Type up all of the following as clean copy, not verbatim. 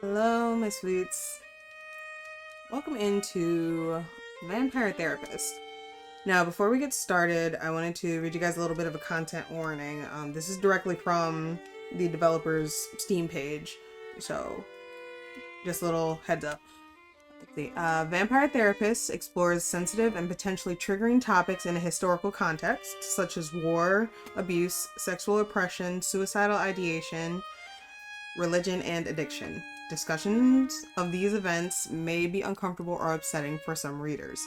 Hello, my sweets. Welcome into Vampire Therapist. Now, before we get started, I wanted to read you guys a little bit of a content warning. This is directly from the developer's Steam page, so just a little heads up. The Vampire Therapist explores sensitive and potentially triggering topics in a historical context, such as war, abuse, sexual oppression, suicidal ideation, religion, and addiction. Discussions of these events may be uncomfortable or upsetting for some readers.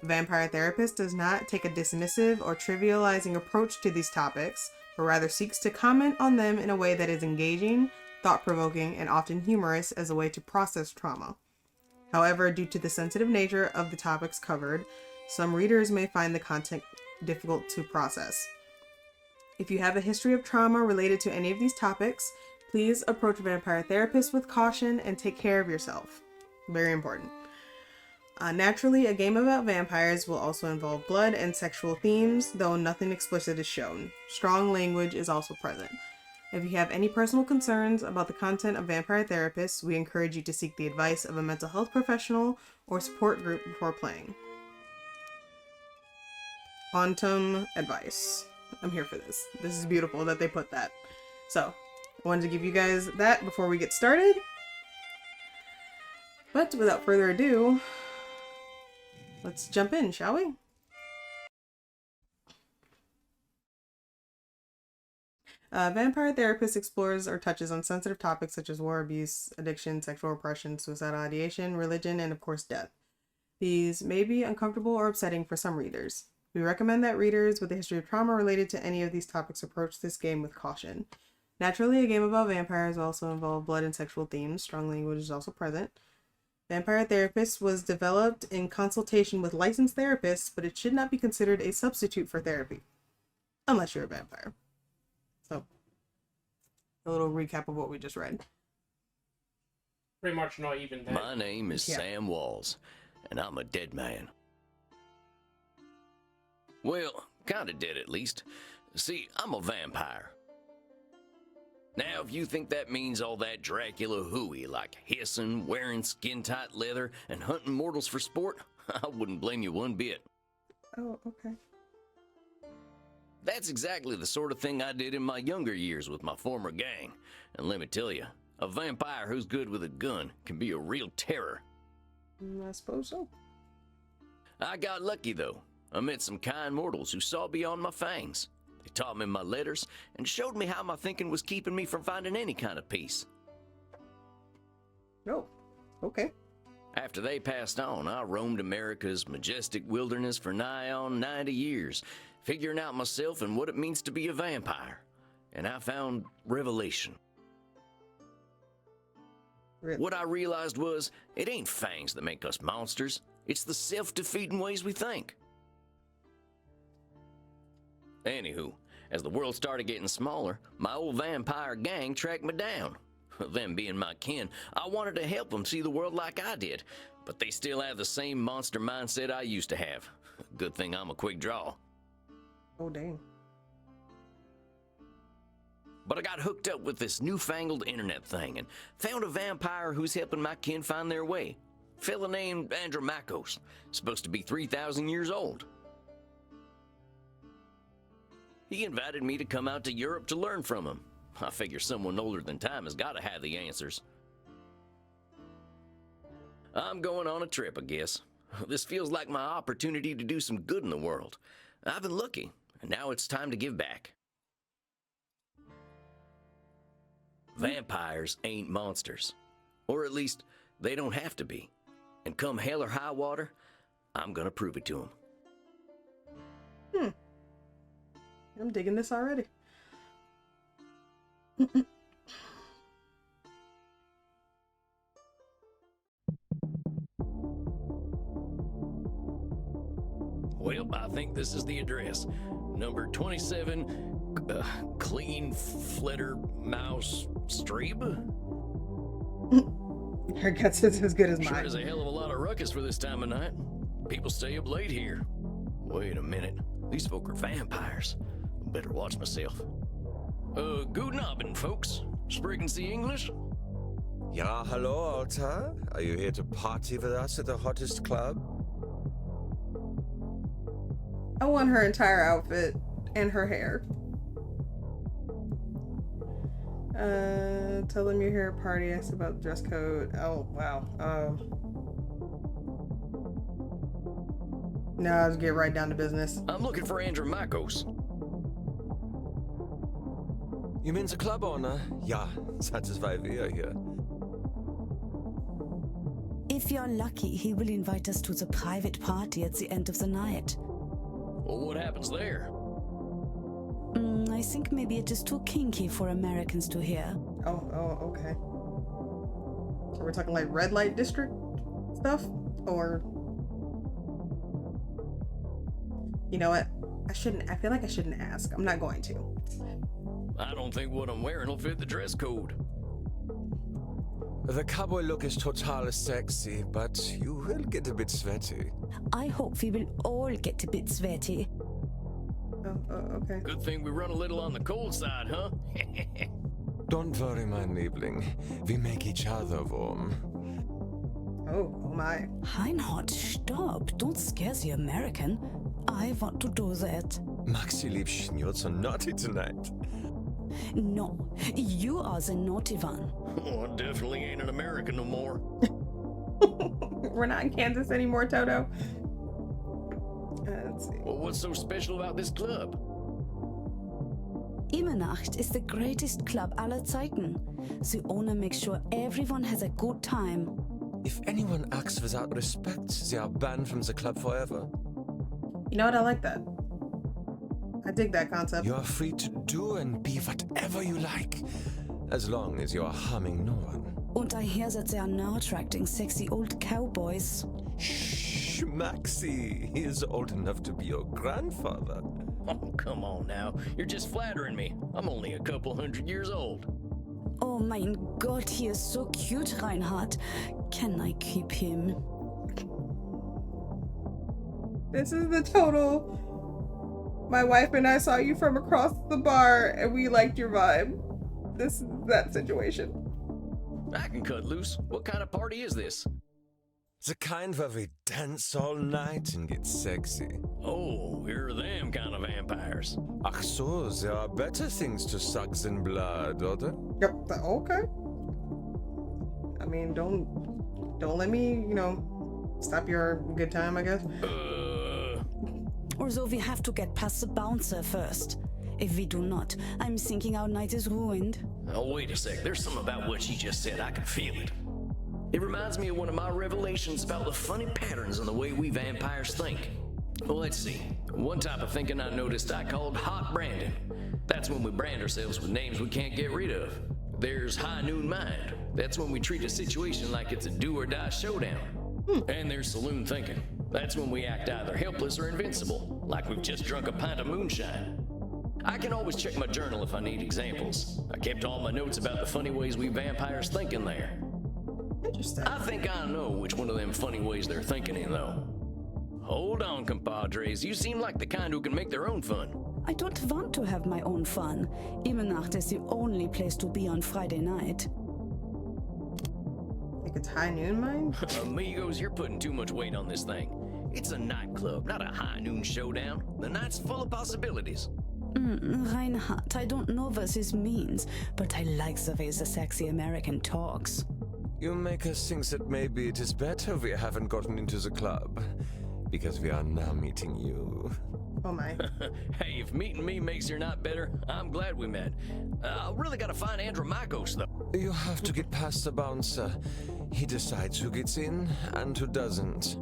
A Vampire Therapist does not take a dismissive or trivializing approach to these topics, but rather seeks to comment on them in a way that is engaging, thought-provoking, and often humorous as a way to process trauma. However, due to the sensitive nature of the topics covered, some readers may find the content difficult to process. If you have a history of trauma related to any of these topics, please approach a Vampire Therapist with caution and take care of yourself. Very important. Naturally, a game about vampires will also involve blood and sexual themes, though nothing explicit is shown. Strong language is also present. If you have any personal concerns about the content of Vampire Therapists, we encourage you to seek the advice of a mental health professional or support group before playing. Quantum advice. I'm here for this. This is beautiful that they put that. So, I wanted to give you guys that before we get started. But without further ado, let's jump in, shall we? Vampire Therapist explores or touches on sensitive topics such as war, abuse, addiction, sexual oppression, suicidal ideation, religion, and of course death. These may be uncomfortable or upsetting for some readers. We recommend that readers with a history of trauma related to any of these topics approach this game with caution. Naturally, a game about vampires will also involve blood and sexual themes. Strong language is also present. Vampire Therapist was developed in consultation with licensed therapists, but it should not be considered a substitute for therapy. Unless you're a vampire. So, a little recap of what we just read. Pretty much not even that. My name is Sam Walls, and I'm a dead man. Well, kinda dead at least. See, I'm a vampire. Now, if you think that means all that Dracula hooey, like hissing, wearing skin-tight leather, and hunting mortals for sport, I wouldn't blame you one bit. Oh, okay. That's exactly the sort of thing I did in my younger years with my former gang. And let me tell you, a vampire who's good with a gun can be a real terror. I suppose so. I got lucky, though. I met some kind mortals who saw beyond my fangs. They taught me my letters and showed me how my thinking was keeping me from finding any kind of peace. Oh, okay. After they passed on, I roamed America's majestic wilderness for nigh on 90 years, figuring out myself and what it means to be a vampire. And I found revelation. Really? What I realized was, it ain't fangs that make us monsters. It's the self-defeating ways we think. Anywho, as the world started getting smaller, my old vampire gang tracked me down. Them being my kin, I wanted to help them see the world like I did, but they still have the same monster mindset I used to have. Good thing I'm a quick draw. Oh, dang. But I got hooked up with this newfangled internet thing and found a vampire who's helping my kin find their way. Fella named Andromachos, supposed to be 3,000 years old. He invited me to come out to Europe to learn from him. I figure someone older than time has got to have the answers. I'm going on a trip, I guess. This feels like my opportunity to do some good in the world. I've been lucky, and now it's time to give back. Vampires ain't monsters. Or at least, they don't have to be. And come hell or high water, I'm gonna prove it to them. I'm digging this already. Well, I think this is the address. Number 27, Clean Flitter Mouse Streeb. Her guts is as good as Sure mine. is a hell of a lot of ruckus for this time of night. People stay up late here. Wait a minute. These folk are vampires. Better watch myself. Guten Abend, folks. Sprechen Sie English? Ja, hello, Alta. Are you here to party with us at the hottest club? I want her entire outfit and her hair. Tell them you're here at a party. Ask about the dress code. Oh, wow. No, let's get right down to business. I'm looking for Andrew Makos. You mean the club owner? Ja, that is why we are here. If you're lucky, he will invite us to the private party at the end of the night. Well, what happens there? I think maybe it is too kinky for Americans to hear. Oh, okay. So we're talking like red light district stuff? Or... You know what? I feel like I shouldn't ask. I'm not going to. I don't think what I'm wearing will fit the dress code. The cowboy look is total sexy, but you will get a bit sweaty. I hope we will all get a bit sweaty. Oh, okay. Good thing we run a little on the cold side, huh? Don't worry, my Liebling. We make each other warm. Oh my. Reinhard, stop. Don't scare the American. I want to do that. Maxi Liebchen, you're so naughty tonight. No, you are the naughty one. Oh, I definitely ain't an American no more. We're not in Kansas anymore, Toto. Let's see. Well, what's so special about this club? Immernacht is the greatest club aller Zeiten. The owner makes sure everyone has a good time. If anyone acts without respect, they are banned from the club forever. You know what? I like that. I dig that concept. You are free to do and be whatever you like, as long as you are harming no one. And I hear that they are now attracting sexy old cowboys. Shh, Maxi, he is old enough to be your grandfather. Oh, come on now. You're just flattering me. I'm only a couple 100 years old. Oh mein Gott, he is so cute, Reinhard. Can I keep him? This is the total. My wife and I saw you from across the bar and we liked your vibe. This is that situation. I can cut loose. What kind of party is this? The kind where we dance all night and get sexy. Oh, you're them kind of vampires. Ach so, there are better things to suck than blood, oder? Yep. Okay. I mean, don't let me, stop your good time, I guess. Although we have to get past the bouncer first. If we do not, I'm thinking our night is ruined. Oh, wait a sec. There's something about what she just said. I can feel it. It reminds me of one of my revelations about the funny patterns in the way we vampires think. Well, let's see. One type of thinking I noticed I called hot branding. That's when we brand ourselves with names we can't get rid of. There's high noon mind. That's when we treat a situation like it's a do or die showdown. And there's saloon thinking. That's when we act either helpless or invincible, like we've just drunk a pint of moonshine. I can always check my journal if I need examples. I kept all my notes about the funny ways we vampires think in there. Interesting. I think I know which one of them funny ways they're thinking in, though. Hold on, compadres. You seem like the kind who can make their own fun. I don't want to have my own fun. Immernacht is the only place to be on Friday night. Think it's high noon mine? Amigos, you're putting too much weight on this thing. It's a nightclub, not a high noon showdown. The night's full of possibilities. Reinhard, I don't know what this means, but I like the way the sexy American talks. You make us think that maybe it is better we haven't gotten into the club, because we are now meeting you. Oh my. Hey, if meeting me makes your night better, I'm glad we met. I really gotta find Andrew Makos, though. You have to get past the bouncer. He decides who gets in and who doesn't.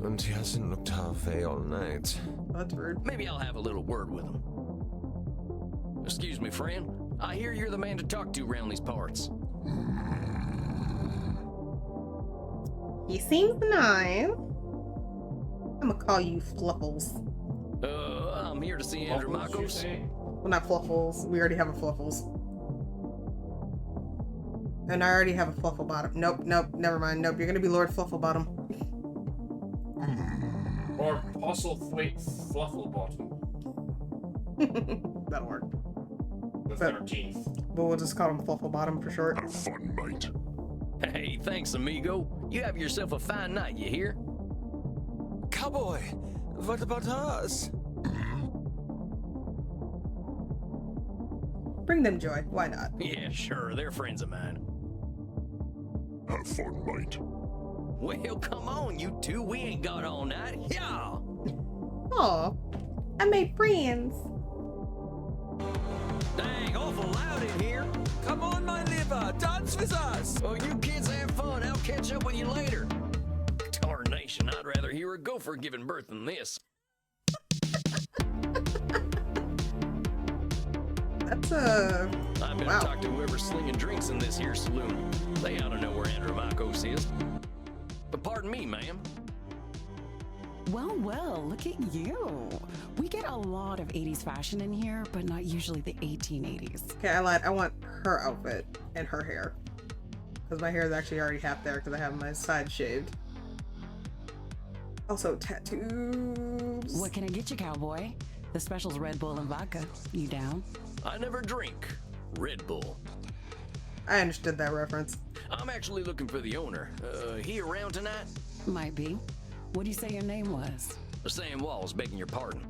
And he hasn't looked our way all night. That's rude. Maybe I'll have a little word with him. Excuse me, friend. I hear you're the man to talk to around these parts. He seems nice. I'm gonna call you Fluffles. I'm here to see Andrew What would you Makos. say? Well, not Fluffles. We already have a Fluffles. And I already have a Flufflebottom. Nope, never mind. Nope, you're gonna be Lord Flufflebottom. Or Flufflebottom. That'll work. The But- 13th. But we'll just call him Flufflebottom for short. Have fun, mate. Hey, thanks, amigo. You have yourself a fine night, you hear? Cowboy, what about us? Bring them joy. Why not? Yeah, sure, they're friends of mine. Have fun, mate. Well, come on, you two. We ain't got all night. Yeah! Aw, I made friends. Dang, awful loud in here. Come on, my liver, dance with us! Oh, you kids have fun. I'll catch up with you later. Tarnation, I'd rather hear a gopher giving birth than this. That's I better wow. talk to whoever's slinging drinks in this here saloon. They ought to know where Andromachos is. But pardon me, ma'am. Well, well, look at you. We get a lot of 80s fashion in here, but not usually the 1880s. Okay, I lied. I want her outfit and her hair. Because my hair is actually already half there because I have my side shaved. Also, tattoos. What can I get you, cowboy? The special's Red Bull and vodka. You down? I never drink Red Bull. I understood that reference. I'm actually looking for the owner. He around tonight? Might be. What do you say your name was? Sam Walls, begging your pardon.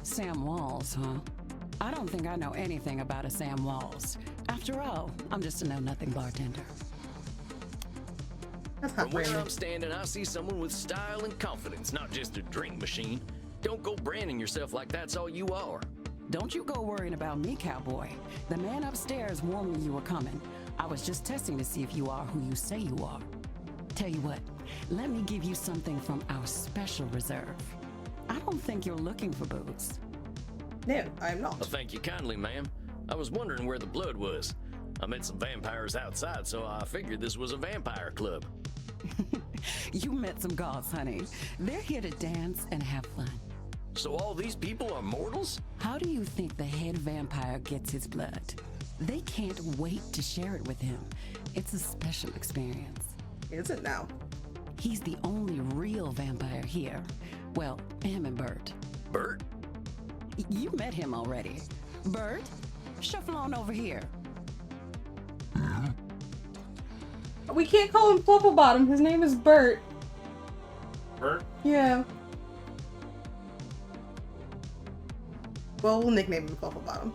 Sam Walls, huh? I don't think I know anything about a Sam Walls. After all, I'm just a know-nothing bartender. That's From hot where branding. I'm standing, I see someone with style and confidence, not just a drink machine. Don't go branding yourself like that's all you are. Don't you go worrying about me, cowboy. The man upstairs warned me you were coming. I was just testing to see if you are who you say you are. Tell you what, let me give you something from our special reserve. I don't think you're looking for booze. No, I'm not. Well, thank you kindly, ma'am. I was wondering where the blood was. I met some vampires outside, so I figured this was a vampire club. You met some gods, honey. They're here to dance and have fun. So all these people are mortals? How do you think the head vampire gets his blood? They can't wait to share it with him. It's a special experience. Is it now? He's the only real vampire here. Well, him and Bert. Bert? You met him already. Bert, shuffle on over here. We can't call him Fluffelbottom. His name is Bert. Bert? Yeah. Well, we'll nickname him Fluffelbottom.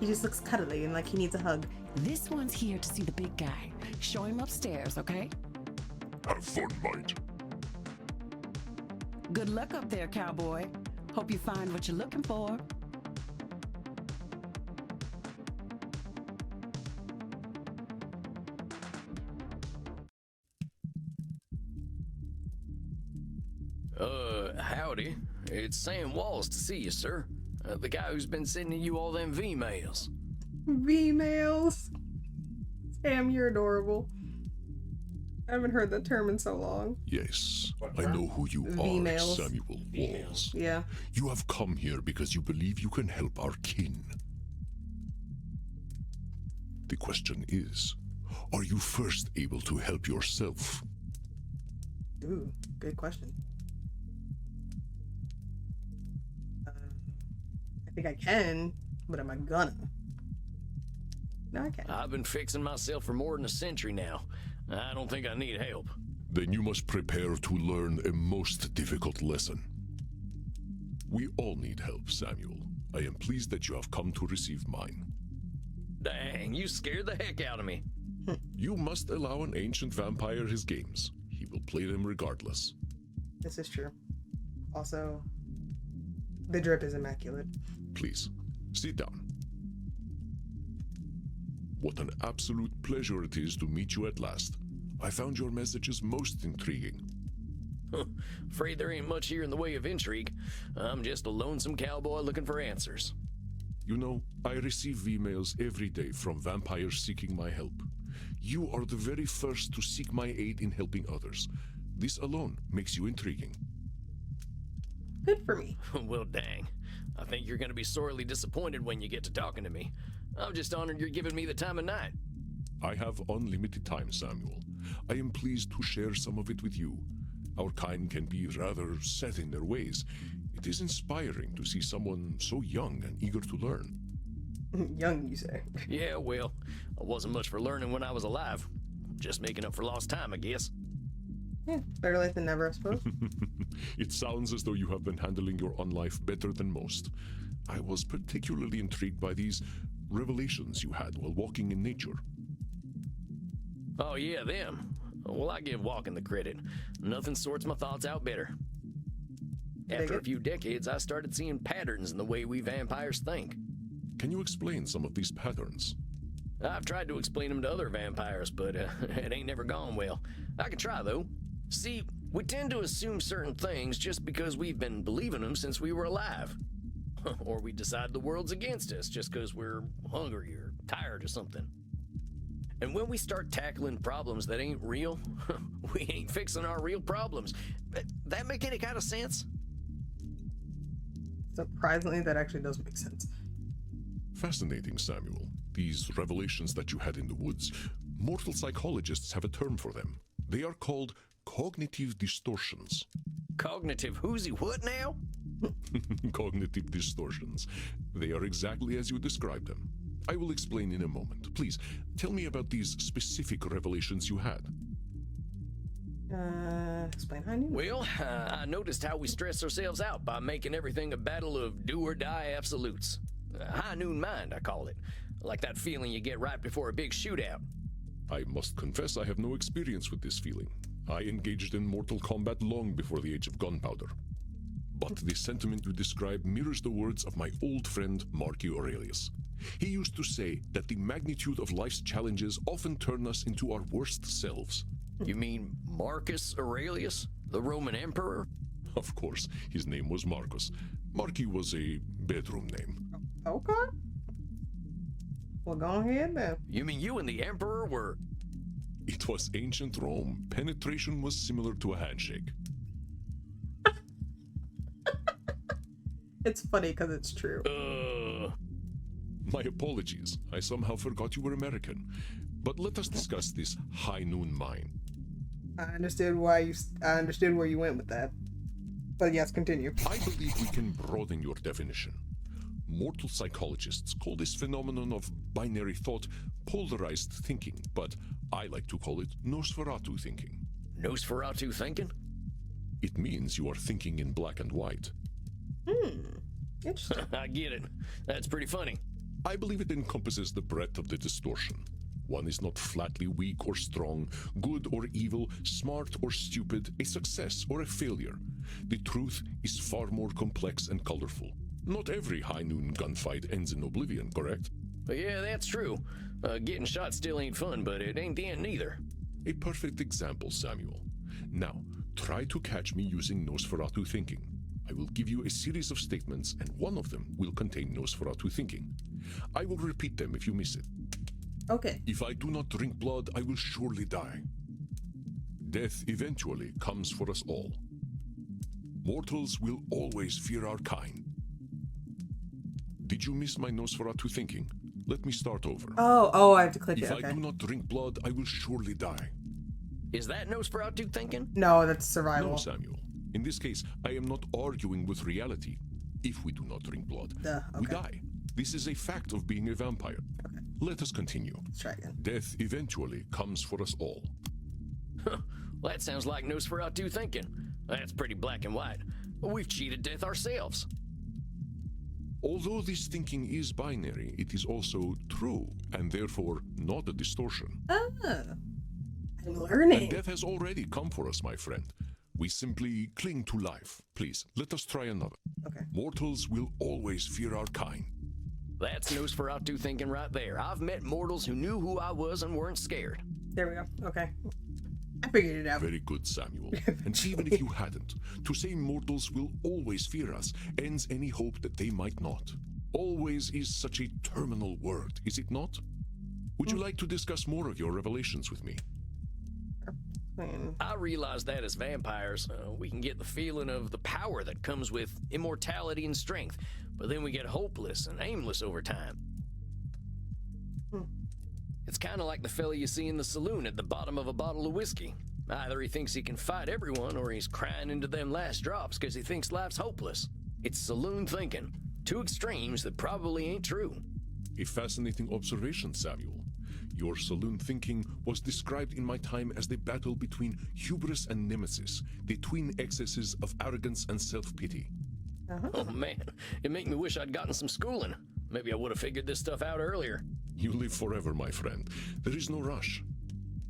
He just looks cuddly and like he needs a hug. This one's here to see the big guy. Show him upstairs, okay? Have fun, mate. Good luck up there, cowboy. Hope you find what you're looking for. Howdy. It's Sam Walls to see you, sir. The guy who's been sending you all them V-mails. V-mails. Sam, you're adorable. I haven't heard that term in so long. Yes, What I term? know who you V-mails. are, Samuel Walls. Yeah. You have come here because you believe you can help our kin. The question is, are you first able to help yourself? Ooh, good question. I think I can, but am I gonna? No, I can't. I've been fixing myself for more than a century now. I don't think I need help. Then you must prepare to learn a most difficult lesson. We all need help, Samuel. I am pleased that you have come to receive mine. Dang, you scared the heck out of me. You must allow an ancient vampire his games. He will play them regardless. This is true. Also, the drip is immaculate. Please, sit down. What an absolute pleasure it is to meet you at last. I found your messages most intriguing. Afraid there ain't much here in the way of intrigue. I'm just a lonesome cowboy looking for answers. You know, I receive V-mails every day from vampires seeking my help. You are the very first to seek my aid in helping others. This alone makes you intriguing. Good for me. Well, dang. I think you're gonna be sorely disappointed when you get to talking to me. I'm just honored you're giving me the time of night. I have unlimited time, Samuel. I am pleased to share some of it with you. Our kind can be rather set in their ways. It is inspiring to see someone so young and eager to learn. Young, you say. Yeah, well, I wasn't much for learning when I was alive. Just making up for lost time, I guess. Yeah, better late than never, I suppose. It sounds as though you have been handling your own life better than most. I was particularly intrigued by these revelations you had while walking in nature. Oh yeah, them. Well, I give walking the credit. Nothing sorts my thoughts out better. After a few decades, I started seeing patterns in the way we vampires think. Can you explain some of these patterns? I've tried to explain them to other vampires, but it ain't never gone well. I can try, though. See, we tend to assume certain things just because we've been believing them since we were alive. Or we decide the world's against us just because we're hungry or tired or something. And when we start tackling problems that ain't real, we ain't fixing our real problems. That make any kind of sense? Surprisingly, that actually does make sense. Fascinating, Samuel. These revelations that you had in the woods, mortal psychologists have a term for them. They are called cognitive distortions. Cognitive whoozy what now? Cognitive distortions. They are exactly as you described them. I will explain in a moment. Please, tell me about these specific revelations you had. Explain how you knew. Well, I noticed how we stress ourselves out by making everything a battle of do or die absolutes. High noon mind, I call it. Like that feeling you get right before a big shootout. I must confess I have no experience with this feeling. I engaged in mortal combat long before the age of gunpowder. But the sentiment you describe mirrors the words of my old friend Marcus Aurelius. He used to say that the magnitude of life's challenges often turn us into our worst selves. You mean Marcus Aurelius, the Roman emperor? Of course, his name was Marcus. Marcus was a bedroom name. Okay. Well, go ahead then. You mean you and the emperor were... It was ancient Rome. Penetration was similar to a handshake. It's funny because it's true. My apologies. I somehow forgot you were American. But let us discuss this high noon mind. I understood where you went with that. But yes, continue. I believe we can broaden your definition. Mortal psychologists call this phenomenon of binary thought polarized thinking, but I like to call it Nosferatu thinking. Nosferatu thinking? It means you are thinking in black and white. Interesting. I get it. That's pretty funny. I believe it encompasses the breadth of the distortion. One is not flatly weak or strong, good or evil, smart or stupid, a success or a failure. The truth is far more complex and colorful. Not every high noon gunfight ends in oblivion, correct? Yeah, that's true. Getting shot still ain't fun, but it ain't the end neither. A perfect example, Samuel. Now, try to catch me using Nosferatu thinking. I will give you a series of statements, and one of them will contain Nosferatu thinking. I will repeat them if you miss it. Okay. If I do not drink blood, I will surely die. Death eventually comes for us all. Mortals will always fear our kind. Did you miss my Nosferatu thinking? Let me start over. Oh, I have to click it. If Okay. I do not drink blood, I will surely die. Is that Nosferatu thinking? No, that's survival. No, Samuel. In this case, I am not arguing with reality. If we do not drink blood, we Okay. die. This is a fact of being a vampire. Okay. Let us continue. Let's try again. Death eventually comes for us all. Well, that sounds like Nosferatu thinking. That's pretty black and white. We've cheated death ourselves. Although this thinking is binary, it is also true, and therefore not a distortion. I'm learning. And death has already come for us, my friend. We simply cling to life. Please, let us try another. Okay. Mortals will always fear our kind. That's Nosferatu thinking right there. I've met mortals who knew who I was and weren't scared. There we go. Okay. I figured it out. Very good, Samuel. And even if you hadn't, to say mortals will always fear us ends any hope that they might not. Always is such a terminal word, is it not? Would you like to discuss more of your revelations with me? I realize that as vampires, we can get the feeling of the power that comes with immortality and strength, but then we get hopeless and aimless over time. It's kind of like the fella you see in the saloon at the bottom of a bottle of whiskey. Either he thinks he can fight everyone, or he's crying into them last drops because he thinks life's hopeless. It's saloon thinking. Two extremes that probably ain't true. A fascinating observation, Samuel. Your saloon thinking was described in my time as the battle between hubris and nemesis, the twin excesses of arrogance and self-pity. Oh man, it make me wish I'd gotten some schooling. Maybe I would have figured this stuff out earlier. You live forever, my friend. There is no rush.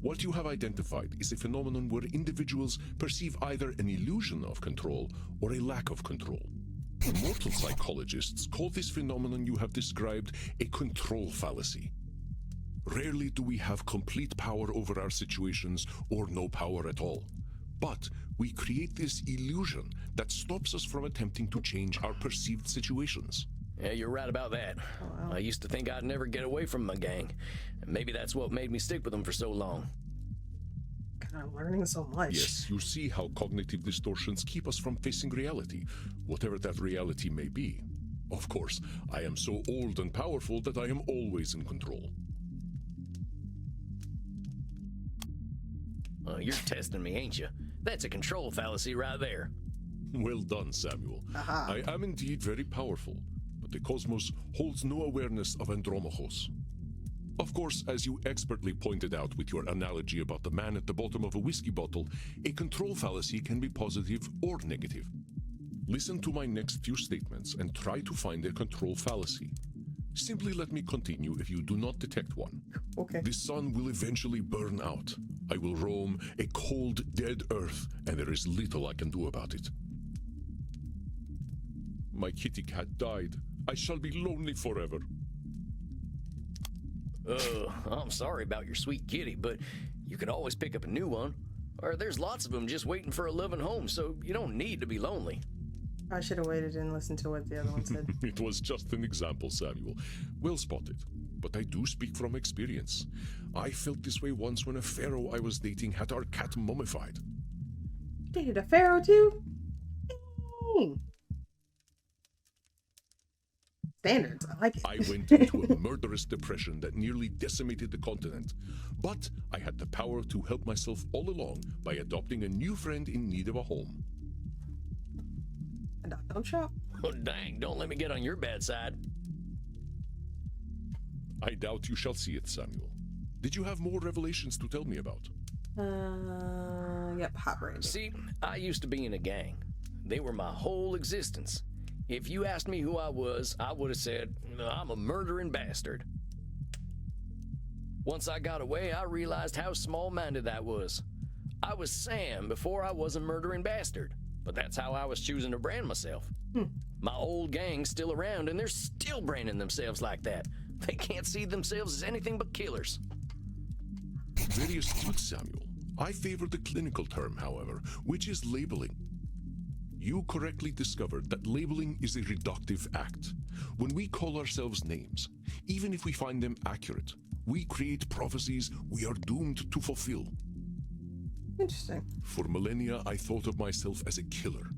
What you have identified is a phenomenon where individuals perceive either an illusion of control or a lack of control. Mortal psychologists call this phenomenon you have described a control fallacy. Rarely do we have complete power over our situations or no power at all. But we create this illusion that stops us from attempting to change our perceived situations. Yeah, you're right about that. I used to think I'd never get away from my gang. And maybe that's what made me stick with them for so long. God, I'm learning so much. Yes, you see how cognitive distortions keep us from facing reality, whatever that reality may be. Of course, I am so old and powerful that I am always in control. You're testing me, ain't you? That's a control fallacy right there. Well done, Samuel. Aha. I am indeed very powerful, but the cosmos holds no awareness of Andromachos. Of course, as you expertly pointed out with your analogy about the man at the bottom of a whiskey bottle, a control fallacy can be positive or negative. Listen to my next few statements and try to find a control fallacy. Simply let me continue if you do not detect one. Okay. The sun will eventually burn out. I will roam a cold, dead earth, and there is little I can do about it. My kitty cat died. I shall be lonely forever. I'm sorry about your sweet kitty, but you can always pick up a new one. Or there's lots of them just waiting for a loving home, so you don't need to be lonely. I should have waited and listened to what the other one said. It was just an example, Samuel. Well spotted. But I do speak from experience. I felt this way once when a pharaoh I was dating had our cat mummified. You dated a pharaoh too? Dang. Standards, I like it. I went into a murderous depression that nearly decimated the continent. But I had the power to help myself all along by adopting a new friend in need of a home. Don't shop. Oh, dang, don't let me get on your bad side. I doubt you shall see it, Samuel. Did you have more revelations to tell me about? Yep, hot brand. See, I used to be in a gang. They were my whole existence. If you asked me who I was, I would have said, I'm a murdering bastard. Once I got away, I realized how small-minded that was. I was Sam before I was a murdering bastard, but that's how I was choosing to brand myself. My old gang's still around, and they're still branding themselves like that. They can't see themselves as anything but killers. Very astute, Samuel. I favor the clinical term, however, which is labeling. You correctly discovered that labeling is a reductive act. When we call ourselves names, even if we find them accurate, we create prophecies we are doomed to fulfill. Interesting. For millennia, I thought of myself as a killer.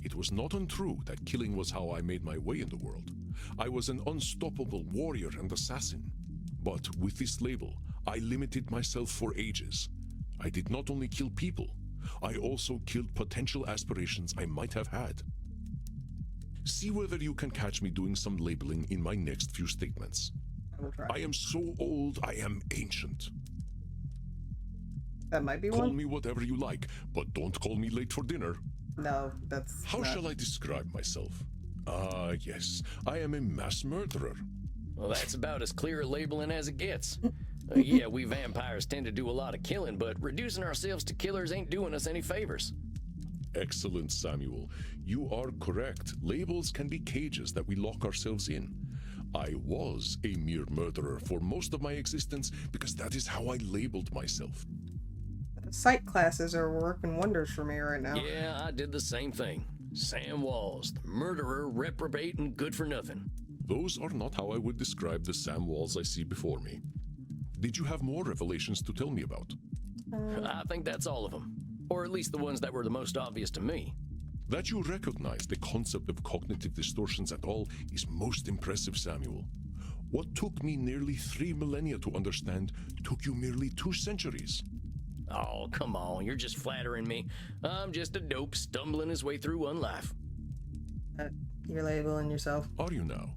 It was not untrue that killing was how I made my way in the world. I was an unstoppable warrior and assassin. But with this label, I limited myself for ages. I did not only kill people, I also killed potential aspirations I might have had. See whether you can catch me doing some labeling in my next few statements. I will try. I am so old, I am ancient. That might be Call one. me whatever you like, but don't call me late for dinner. No, that's How not... shall I describe myself? Ah, yes, I am a mass murderer. Well, that's about as clear a labeling as it gets. Yeah, we vampires tend to do a lot of killing, but reducing ourselves to killers ain't doing us any favors. Excellent, Samuel. You are correct. Labels can be cages that we lock ourselves in. I was a mere murderer for most of my existence because that is how I labeled myself. Psych classes are working wonders for me right now. Yeah, I did the same thing. Sam Walls, the murderer, reprobate, and good for nothing. Those are not how I would describe the Sam Walls I see before me. Did you have more revelations to tell me about? I think that's all of them. Or at least the ones that were the most obvious to me. That you recognize the concept of cognitive distortions at all is most impressive, Samuel. What took me nearly 3 millennia to understand took you merely 2 centuries. Oh, come on, you're just flattering me. I'm just a dope stumbling his way through one life. You're labeling yourself. Are you now?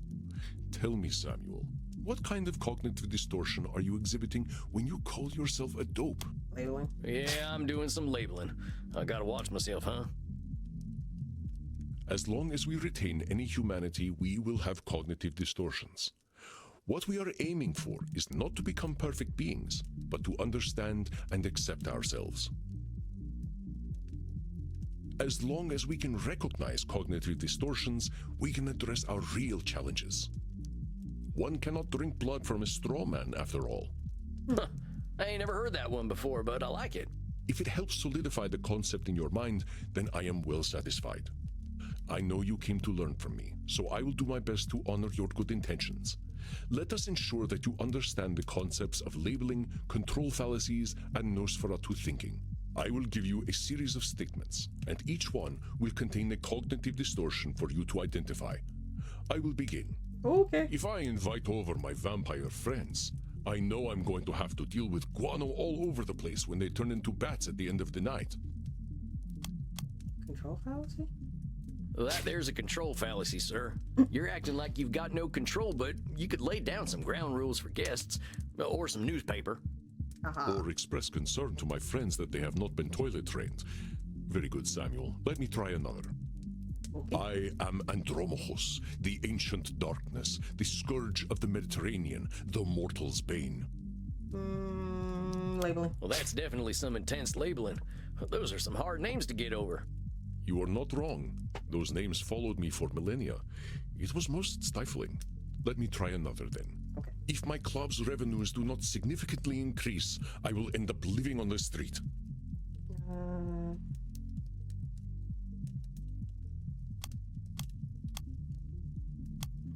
Tell me, Samuel, What kind of cognitive distortion are you exhibiting when you call yourself a dope? Labeling. Yeah, I'm doing some labeling. I gotta watch myself, huh? As long as we retain any humanity, we will have cognitive distortions. What we are aiming for is not to become perfect beings, but to understand and accept ourselves. As long as we can recognize cognitive distortions, we can address our real challenges. One cannot drink blood from a straw man, after all. I ain't never heard that one before, but I like it. If it helps solidify the concept in your mind, then I am well satisfied. I know you came to learn from me, so I will do my best to honor your good intentions. Let us ensure that you understand the concepts of labeling, control fallacies, and Nosferatu thinking. I will give you a series of statements, and each one will contain a cognitive distortion for you to identify. I will begin. Okay. If I invite over my vampire friends, I know I'm going to have to deal with guano all over the place when they turn into bats at the end of the night. Control fallacy? That there's a control fallacy, sir. You're acting like you've got no control, but you could lay down some ground rules for guests, or some newspaper. Or express concern to my friends that they have not been toilet trained. Very good, Samuel. Let me try another. I am Andromachus, the ancient darkness, the scourge of the Mediterranean, the mortal's bane. Labeling. Well, that's definitely some intense labeling. Those are some hard names to get over. You are not wrong. Those names followed me for millennia. It was most stifling. Let me try another then. Okay. If my club's revenues do not significantly increase, I will end up living on the street.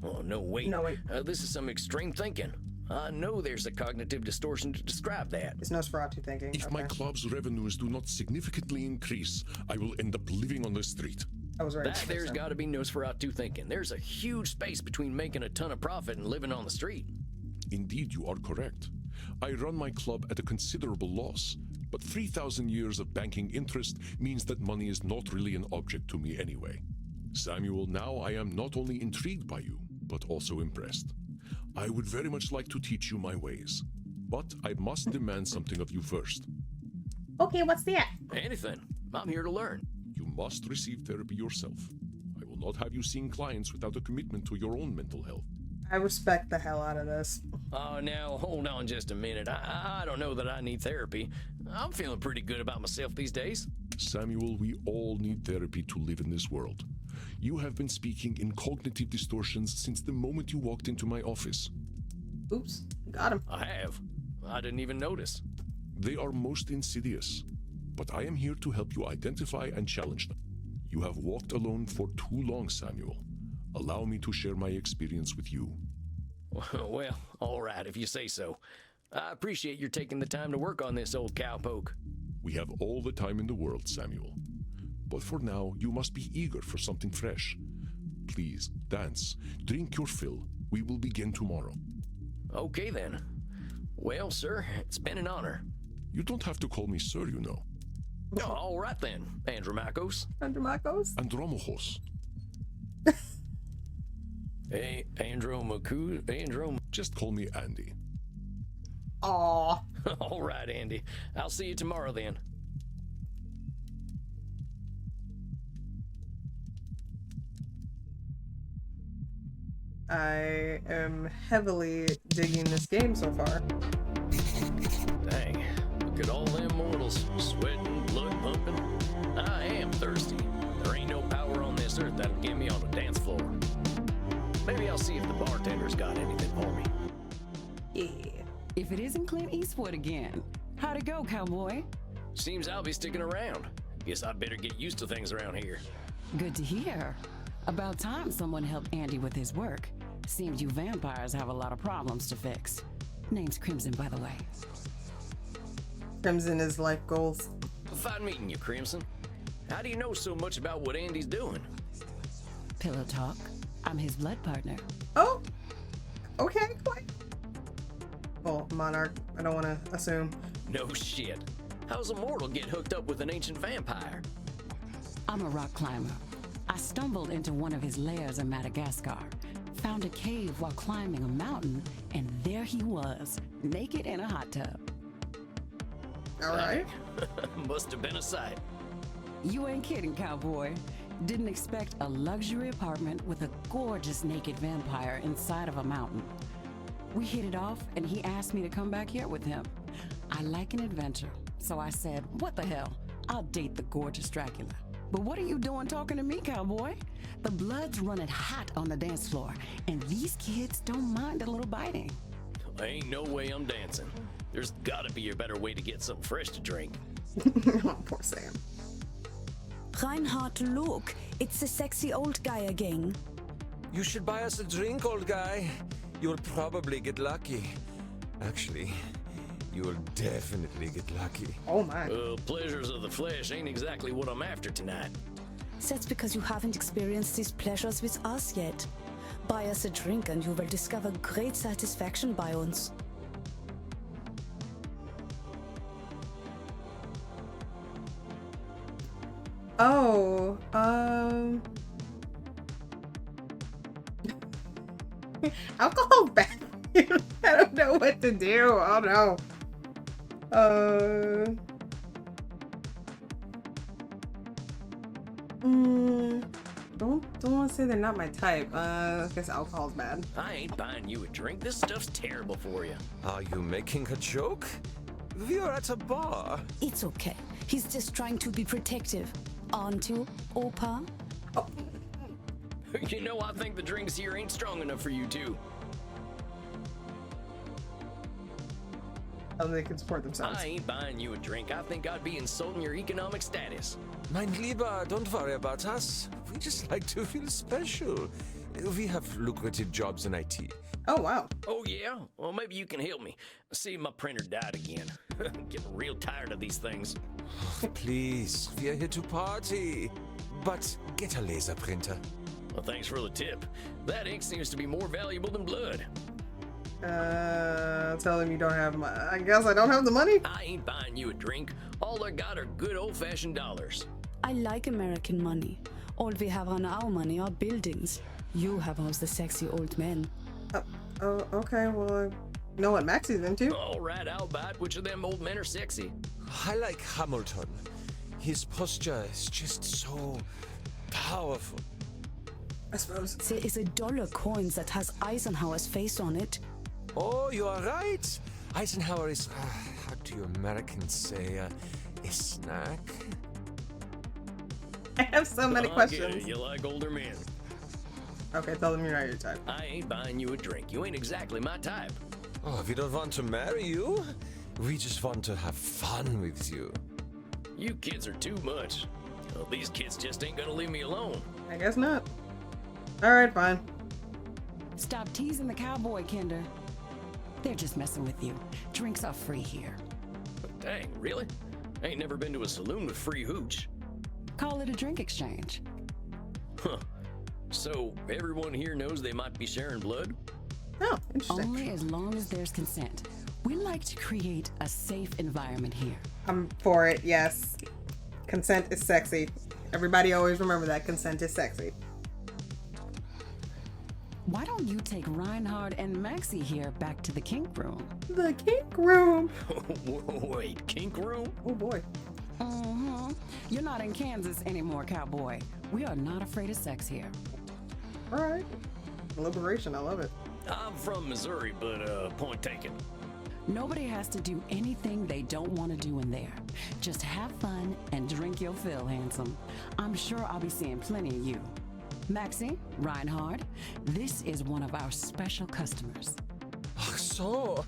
Oh, no, wait. No, wait. This is some extreme thinking. I know there's a cognitive distortion to describe that. It's Nosferatu thinking. If my club's revenues do not significantly increase, I will end up living on the street. I was right. That there's got to be Nosferatu thinking. There's a huge space between making a ton of profit and living on the street. Indeed, you are correct. I run my club at a considerable loss, but 3,000 years of banking interest means that money is not really an object to me anyway. Samuel, now I am not only intrigued by you, but also impressed. I would very much like to teach you my ways, but I must demand something of you first. Okay, what's that? Anything. I'm here to learn. You must receive therapy yourself. I will not have you seeing clients without a commitment to your own mental health. I respect the hell out of this. Oh, now, hold on just a minute. I don't know that I need therapy. I'm feeling pretty good about myself these days. Samuel, we all need therapy to live in this world. You have been speaking in cognitive distortions since the moment you walked into my office. Oops, got him. I have. I didn't even notice. They are most insidious, but I am here to help you identify and challenge them. You have walked alone for too long, Samuel. Allow me to share my experience with you. Well, all right, if you say so. I appreciate your taking the time to work on this, old cowpoke. We have all the time in the world, Samuel. But for now, you must be eager for something fresh. Please, dance, drink your fill. We will begin tomorrow. Okay, then. Well, sir, it's been an honor. You don't have to call me sir, you know. Oh, all right, then, Andromachos. Andromachos? Andromachos. Hey, Androm... Just call me Andy. Aw. All right, Andy. I'll see you tomorrow, then. I am heavily digging this game so far. Dang, look at all them mortals, sweating, blood pumping. I am thirsty. There ain't no power on this earth that'll get me on a dance floor. Maybe I'll see if the bartender's got anything for me. Yeah. If it isn't Clint Eastwood again, how'd it go, cowboy? Seems I'll be sticking around. Guess I'd better get used to things around here. Good to hear. About time someone helped Andy with his work. Seems you vampires have a lot of problems to fix. Name's Crimson, by the way. Crimson is life goals. Fine meeting you, Crimson. How do you know so much about what Andy's doing? Pillow talk. I'm his blood partner. Oh, okay, quite. Well, Monarch, I don't want to assume. No shit. How's a mortal get hooked up with an ancient vampire? I'm a rock climber. I stumbled into one of his lairs in Madagascar. found a cave while climbing a mountain, and there he was, naked in a hot tub. All right. Must have been a sight. You ain't kidding, cowboy. Didn't expect a luxury apartment with a gorgeous naked vampire inside of a mountain. We hit it off, and he asked me to come back here with him. I like an adventure, so I said, what the hell? I'll date the gorgeous Dracula. But what are you doing talking to me, cowboy? The blood's running hot on the dance floor, and these kids don't mind a little biting. Ain't no way I'm dancing. There's gotta be a better way to get something fresh to drink. Oh, poor Sam. Reinhard, look, it's the sexy old guy again. You should buy us a drink, old guy. You'll probably get lucky. Actually, you will definitely get lucky. Oh my. Pleasures of the flesh ain't exactly what I'm after tonight. That's because you haven't experienced these pleasures with us yet. Buy us a drink and you will discover great satisfaction by uns. Oh, alcohol's bad. I don't know what to do. Oh no. Don't want to say they're not my type. I guess alcohol's bad. I ain't buying you a drink. This stuff's terrible for you. Are you making a joke? We're at a bar. It's okay. He's just trying to be protective. Aren't you, Opa? You know, I think the drinks here ain't strong enough for you two. Oh, they can support themselves. I ain't buying you a drink. I think I'd be insulting your economic status. Mein Lieber, don't worry about us. We just like to feel special. We have lucrative jobs in IT. Oh wow. Oh, yeah? Well, maybe you can help me. See, my printer died again. Getting real tired of these things. Please, we are here to party. But get a laser printer. Well, thanks for the tip. That ink seems to be more valuable than blood. Tell them you don't have I guess I don't have the money? I ain't buying you a drink. All I got are good old-fashioned dollars. I like American money. All we have on our money are buildings. You have all the sexy old men. Oh, okay, well, I know what Maxie's into. All right, I'll buy it. Which of them old men are sexy? I like Hamilton. His posture is just so powerful. I suppose. There is a dollar coin that has Eisenhower's face on it. Oh, you are right. Eisenhower is, how do you Americans say, a snack? I have so many I get it. questions. You like older men. Okay, tell them you're not your type. I ain't buying you a drink. You ain't exactly my type. Oh, we don't want to marry you. We just want to have fun with you. You kids are too much. Well, these kids just ain't gonna leave me alone. I guess not. Alright, fine. Stop teasing the cowboy, Kinder. They're just messing with you. Drinks are free here. But dang, really? Ain't never been to a saloon with free hooch. Call it a drink exchange. Huh. So, everyone here knows they might be sharing blood? Oh, interesting. Only as long as there's consent. We like to create a safe environment here. I'm for it, yes. Consent is sexy. Everybody always remember that. Consent is sexy. Why don't you take Reinhard and Maxie here back to the kink room? The kink room. Wait, kink room? Oh boy. Mm-hmm. You're not in Kansas anymore, cowboy. We are not afraid of sex here. Alright. Liberation, I love it. I'm from Missouri, but point taken. Nobody has to do anything they don't want to do in there. Just have fun and drink your fill, handsome. I'm sure I'll be seeing plenty of you. Maxie, Reinhard, this is one of our special customers. Ach so,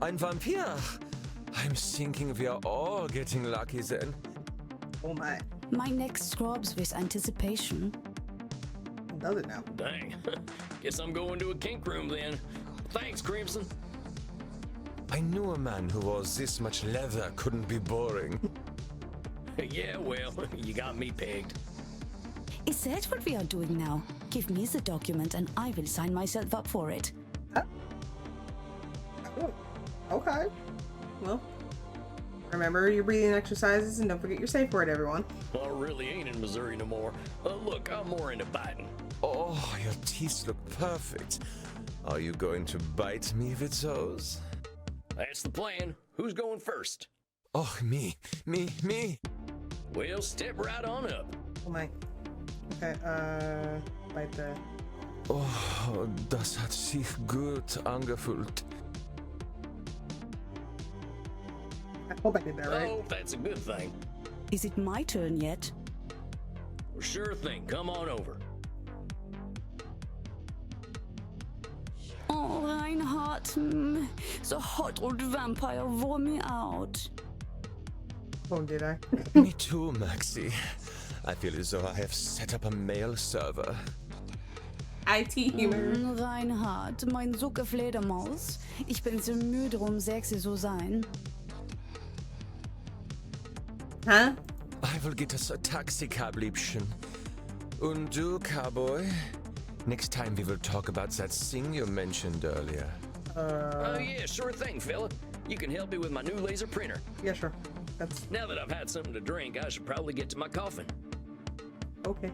ein Vampir. I'm thinking we are all getting lucky then. Oh my. My neck scrubs with anticipation. Does it now? Dang. Guess I'm going to a kink room then. Thanks, Crimson. I knew a man who wore this much leather couldn't be boring. Yeah, well, you got me pegged. Is that what we are doing now? Give me the document and I will sign myself up for it. Oh, okay. Well, remember your breathing exercises and don't forget your safe word, everyone. I really ain't in Missouri no more. Look, I'm more into biting. Oh, your teeth look perfect. Are you going to bite me with those? That's the plan. Who's going first? Oh, me. Well, step right on up. Oh my. Okay, bite the. Oh, das hat sich gut angefühlt. I hope I did that right. Oh, that's a good thing. Is it my turn yet? Well, sure thing. Come on over. Oh, Reinhard, the hot old vampire wore me out. Oh, did I? Me too, Maxi. I feel as though I have set up a mail server. IT humor. Reinhard, mein Sucke Fledermaus. Ich bin so müde, sexy zu sein. Huh? I will get us a taxi cab, Liebchen. Und du, Cowboy? Next time we will talk about that thing you mentioned earlier. Oh, yeah, sure thing, fella. You can help me with my new laser printer. Yeah, sure. That's Now that I've had something to drink, I should probably get to my coffin. okay.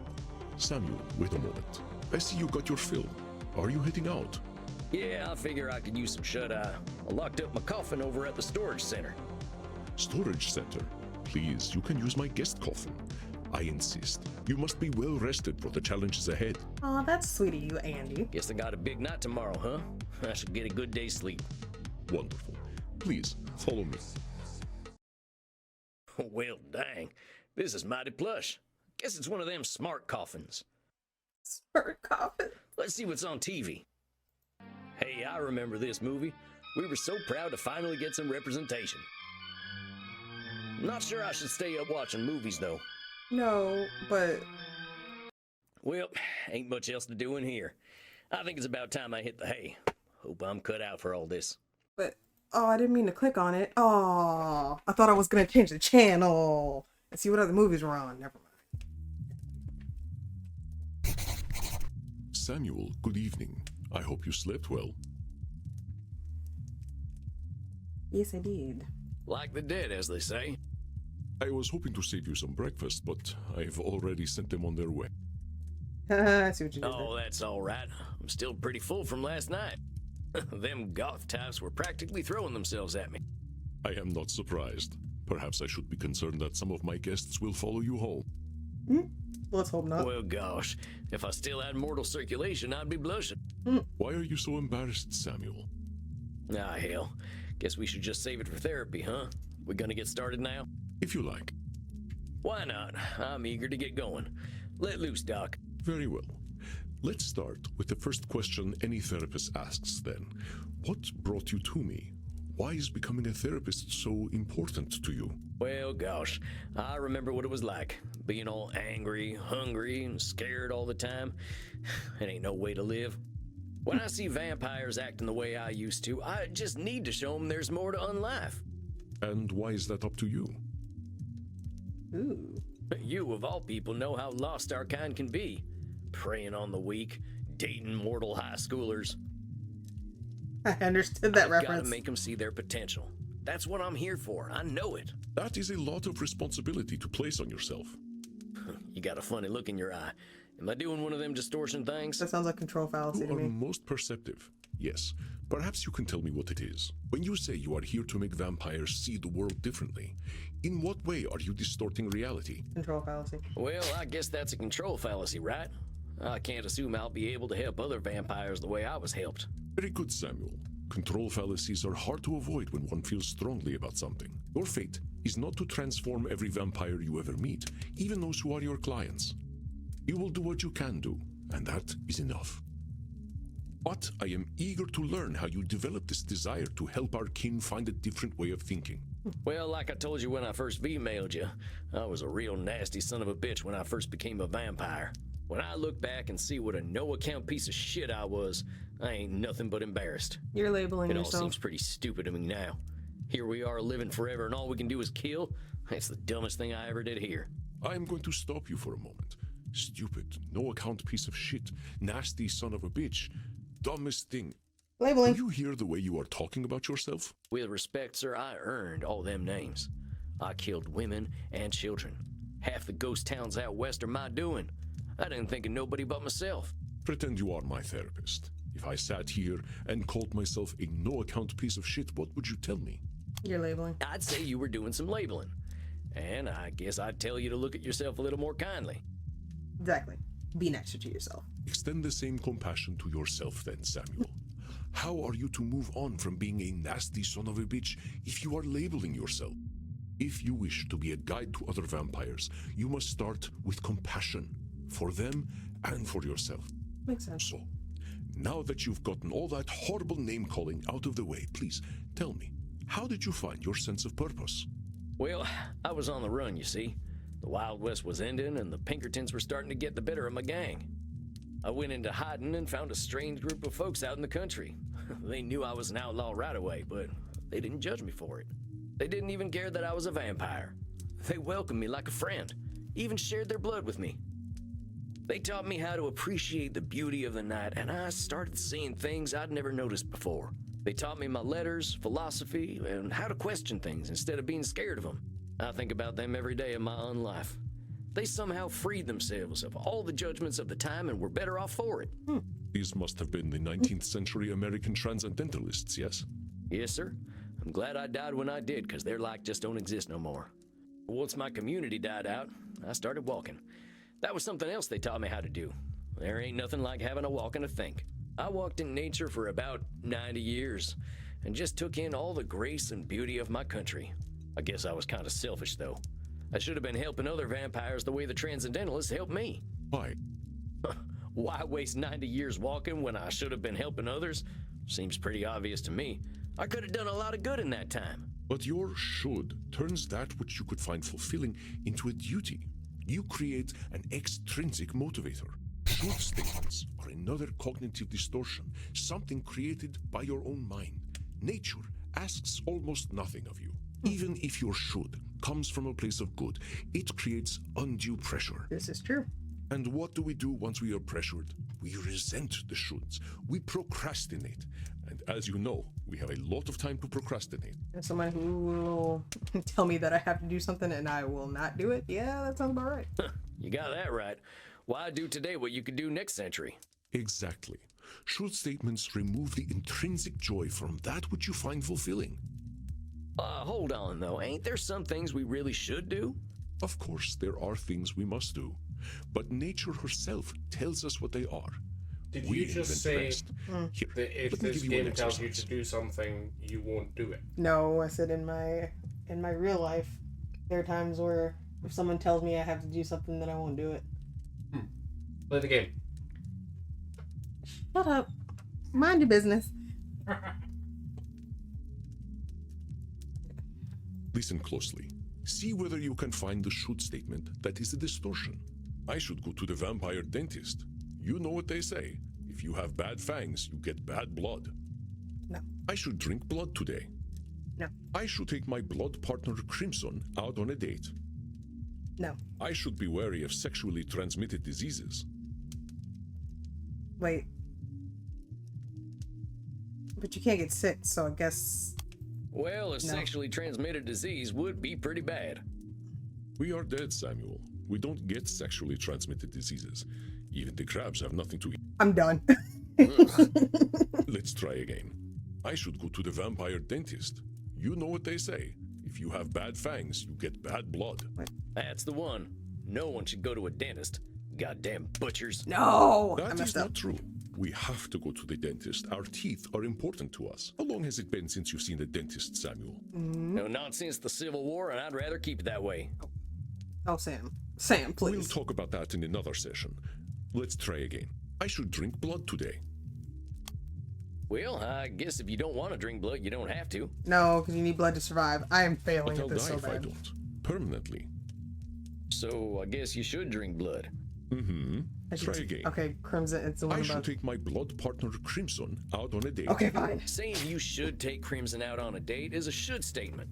Samuel, wait a moment. I see you got your fill. Are you heading out? Yeah, I figure I could use some shut-eye. I locked up my coffin over at the storage center. Storage center? Please, you can use my guest coffin. I insist. You must be well rested for the challenges ahead. Oh, that's sweet of you, Andy. Guess I got a big night tomorrow, huh? I should get a good day's sleep. Wonderful. Please, follow me. Well, dang. This is mighty plush. Guess it's one of them smart coffins. Spur coffin. Let's see what's on TV. Hey, I remember this movie. We were so proud to finally get some representation. Not sure I should stay up watching movies, though. No, but Well, ain't much else to do in here. I think it's about time I hit the hay. Hope I'm cut out for all this. oh, I didn't mean to click on it. Oh, I thought I was gonna change the channel and see what other movies were on. Never mind. Samuel, good evening. I hope you slept well. Yes, I did. Like the dead, as they say. I was hoping to save you some breakfast, but I've already sent them on their way. I see what you did Oh, that's all right. I'm still pretty full from last night. Them goth types were practically throwing themselves at me. I am not surprised. Perhaps I should be concerned that some of my guests will follow you home. there. Let's hope not. Well, gosh, if I still had mortal circulation, I'd be blushing. Why are you so embarrassed, Samuel? Ah, hell. Guess we should just save it for therapy, huh? We gonna get started now? If you like. Why not? I'm eager to get going. Let loose, Doc. Very well. Let's start with the first question any therapist asks then. What brought you to me? Why is becoming a therapist so important to you? Well, gosh, I remember what it was like. Being all angry, hungry, and scared all the time. It ain't no way to live. When I see vampires acting the way I used to, I just need to show them there's more to unlife. And why is that up to you? Ooh. You, of all people, know how lost our kind can be. Preying on the weak, dating mortal high schoolers. I understood that I've reference. gotta make them see their potential. That's what I'm here for. I know it. That is a lot of responsibility to place on yourself. You got a funny look in your eye. Am I doing one of them distortion things? That sounds like control fallacy You to are me. most perceptive. Yes. Perhaps you can tell me what it is. When you say you are here to make vampires see the world differently, in what way are you distorting reality? Control fallacy. Well, I guess that's a control fallacy, right? I can't assume I'll be able to help other vampires the way I was helped. Very good, Samuel. Control fallacies are hard to avoid when one feels strongly about something. Your fate is not to transform every vampire you ever meet, even those who are your clients. You will do what you can do, and that is enough. But I am eager to learn how you developed this desire to help our kin find a different way of thinking. Well, like I told you when I first V-mailed you, I was a real nasty son of a bitch when I first became a vampire. When I look back and see what a no-account piece of shit I was, I ain't nothing but embarrassed. You're labeling It all yourself. seems pretty stupid to me now. Here we are living forever and all we can do is kill? That's the dumbest thing I ever did here. I am going to stop you for a moment. Stupid, no-account piece of shit, nasty son of a bitch, dumbest thing. Do Labeling. you hear the way you are talking about yourself? With respect, sir, I earned all them names. I killed women and children. Half the ghost towns out west are my doing. I didn't think of nobody but myself. Pretend you are my therapist. If I sat here and called myself a no-account piece of shit, what would you tell me? You're labeling. I'd say you were doing some labeling. And I guess I'd tell you to look at yourself a little more kindly. Exactly. Be nicer to yourself. Extend the same compassion to yourself then, Samuel. How are you to move on from being a nasty son of a bitch if you are labeling yourself? If you wish to be a guide to other vampires, you must start with compassion for them and for yourself. Makes sense. So, now that you've gotten all that horrible name-calling out of the way, please tell me, how did you find your sense of purpose? Well, I was on the run, you see. The Wild West was ending, and the Pinkertons were starting to get the better of my gang. I went into hiding and found a strange group of folks out in the country. They knew I was an outlaw right away, but they didn't judge me for it. They didn't even care that I was a vampire. They welcomed me like a friend, even shared their blood with me. They taught me how to appreciate the beauty of the night, and I started seeing things I'd never noticed before. They taught me my letters, philosophy, and how to question things instead of being scared of them. I think about them every day of my own life. They somehow freed themselves of all the judgments of the time and were better off for it. These must have been the 19th century American transcendentalists, yes? Yes, sir. I'm glad I died when I did, because their like just don't exist no more. Once my community died out, I started walking. That was something else they taught me how to do. There ain't nothing like having a walk and a think. I walked in nature for about 90 years and just took in all the grace and beauty of my country. I guess I was kind of selfish, though. I should have been helping other vampires the way the Transcendentalists helped me. Why? Why waste 90 years walking when I should have been helping others? Seems pretty obvious to me. I could have done a lot of good in that time. But your should turns that which you could find fulfilling into a duty. You create an extrinsic motivator. Should statements are another cognitive distortion, something created by your own mind. Nature asks almost nothing of you. Even if your should comes from a place of good, it creates undue pressure. This is true. And what do we do once we are pressured? We resent the shoulds. We procrastinate. And as you know, we have a lot of time to procrastinate. As someone who will tell me that I have to do something and I will not do it, yeah, that sounds about right. You got that right. Why do today what you could do next century? Exactly. Should statements remove the intrinsic joy from that which you find fulfilling? Hold on, though. Ain't there some things we really should do? Of course, there are things we must do, but nature herself tells us what they are. Did We you just invent say rest. Here, that if let me this give you an game tells you to exercise. do something, you won't do it? No, I said in my real life, there are times where if someone tells me I have to do something, then I won't do it. Play the game. Shut up. Mind your business. Listen closely. See whether you can find the should statement that is a distortion. I should go to the vampire dentist. You know what they say. If you have bad fangs, you get bad blood. No. I should drink blood today. No. I should take my blood partner Crimson out on a date. No. I should be wary of sexually transmitted diseases. Wait. But you can't get sick, so I guess... Well, a No. sexually transmitted disease would be pretty bad. We are dead, Samuel. We don't get sexually transmitted diseases. Even the crabs have nothing to eat. I'm done. Let's try again. I should go to the vampire dentist. You know what they say. If you have bad fangs, you get bad blood. That's the one. No one should go to a dentist. Goddamn butchers. No! I That messed is up. not true. We have to go to the dentist. Our teeth are important to us. How long has it been since you've seen the dentist, Samuel? No, not since the Civil War, and I'd rather keep it that way. Oh, Sam. Sam, We'll please. talk about that in another session. Let's try again. I should drink blood today. Well, I guess if you don't want to drink blood, you don't have to. No, because you need blood to survive. I am failing But I'll at this die so if I bad. don't. Permanently. So I guess you should drink blood. Mm-hmm. I should Try t- again. Okay, Crimson, it's the one I should about... take my blood partner Crimson out on a date. Okay, fine. Saying you should take Crimson out on a date is a should statement.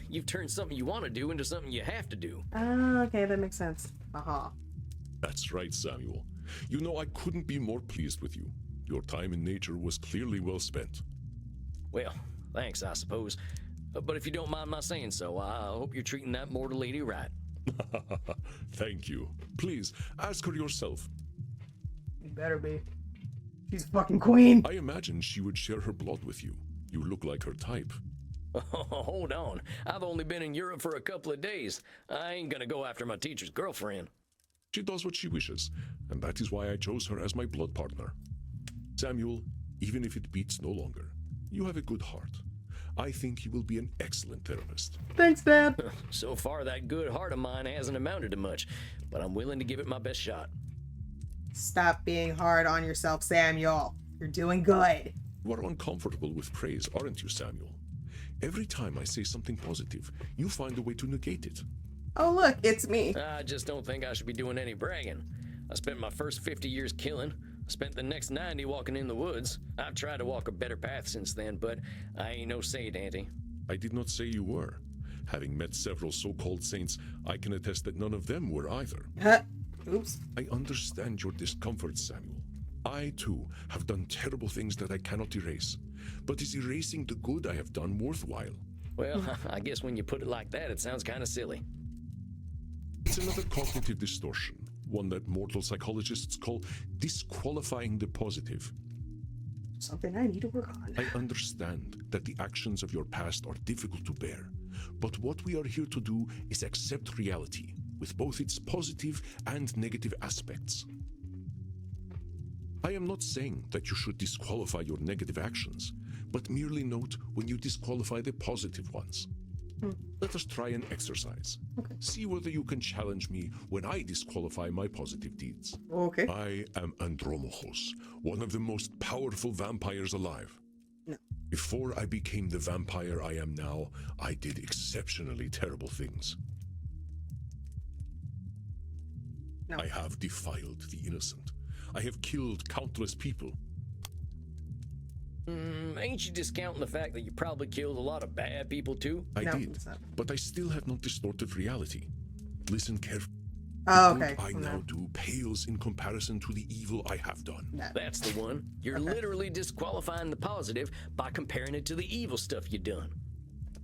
You've turned something you want to do into something you have to do. Ah, okay, that makes sense. Aha. That's right, Samuel. You know, I couldn't be more pleased with you. Your time in nature was clearly well spent. Well, thanks, I suppose. But if you don't mind my saying so, I hope you're treating that mortal lady right. Thank you. Please, ask her yourself. You better be. She's a fucking queen. I imagine she would share her blood with you. You look like her type. Hold on. I've only been in Europe for a couple of days. I ain't gonna go after my teacher's girlfriend. She does what she wishes, and that is why I chose her as my blood partner. Samuel, even if it beats no longer, you have a good heart. I think you will be an excellent therapist. Thanks, Dad. So far, that good heart of mine hasn't amounted to much, but I'm willing to give it my best shot. Stop being hard on yourself, Samuel. You're doing good. You are uncomfortable with praise, aren't you, Samuel? Every time I say something positive, you find a way to negate it. Oh, look, it's me. I just don't think I should be doing any bragging. I spent my first 50 years killing. I spent the next 90 walking in the woods. I've tried to walk a better path since then, but I ain't no saint, Auntie. I did not say you were. Having met several so-called saints, I can attest that none of them were either. Oops. I understand your discomfort, Samuel. I, too, have done terrible things that I cannot erase. But is erasing the good I have done worthwhile? Well, I guess when you put it like that, it sounds kind of silly. It's another cognitive distortion, one that mortal psychologists call disqualifying the positive. Something I need to work on. I understand that the actions of your past are difficult to bear, but what we are here to do is accept reality, with both its positive and negative aspects. I am not saying that you should disqualify your negative actions, but merely note when you disqualify the positive ones. Let us try an exercise. Okay. See whether you can challenge me when I disqualify my positive deeds. Okay. I am Andromachos, one of the most powerful vampires alive. No. Before I became the vampire I am now, I did exceptionally terrible things. No. I have defiled the innocent. I have killed countless people. Ain't you discounting the fact that you probably killed a lot of bad people too? I No, did, it's not. but I still have not distorted reality. Listen carefully. Oh, The okay. good I No. now do pales in comparison to the evil I have done. That's the one. You're literally disqualifying the positive by comparing it to the evil stuff you done.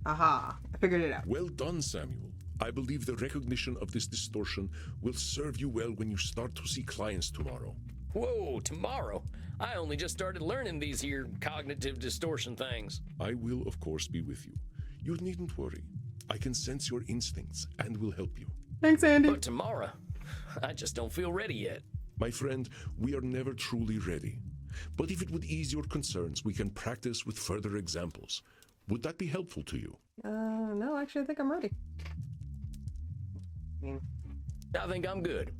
Aha. I figured it out. Well done, Samuel. I believe the recognition of this distortion will serve you well when you start to see clients tomorrow. Whoa, tomorrow? I only just started learning these here cognitive distortion things. I will, of course, be with you. You needn't worry. I can sense your instincts and will help you. Thanks, Andy. But tomorrow, I just don't feel ready yet. My friend, we are never truly ready. But if it would ease your concerns, we can practice with further examples. Would that be helpful to you? No, actually, I think I'm ready. I think I'm good.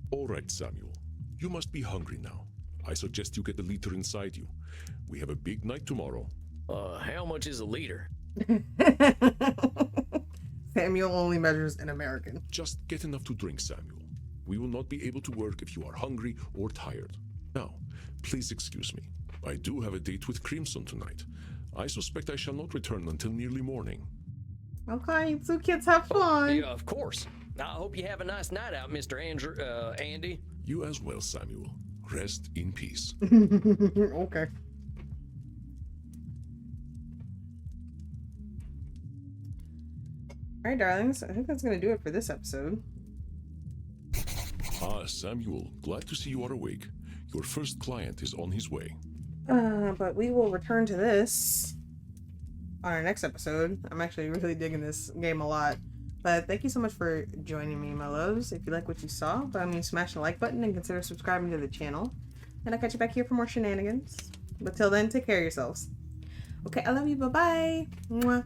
All right, Samuel. You must be hungry now. I suggest you get the liter inside you. We have a big night tomorrow. How much is a liter? Samuel only measures in American. Just get enough to drink, Samuel. We will not be able to work if you are hungry or tired. Now, please excuse me. I do have a date with Crimson tonight. I suspect I shall not return until nearly morning. Okay, so kids have fun. Yeah, of course. I hope you have a nice night out, Mr. Andy. You as well, Samuel. Rest in peace. Okay. Alright, darlings. I think that's going to do it for this episode. Ah, Samuel. Glad to see you are awake. Your first client is on his way. But we will return to this on our next episode. I'm actually really digging this game a lot. But thank you so much for joining me, my loves. If you like what you saw, by all means smash the like button and consider subscribing to the channel. And I'll catch you back here for more shenanigans. But till then, take care of yourselves. Okay, I love you. Bye-bye. Mwah.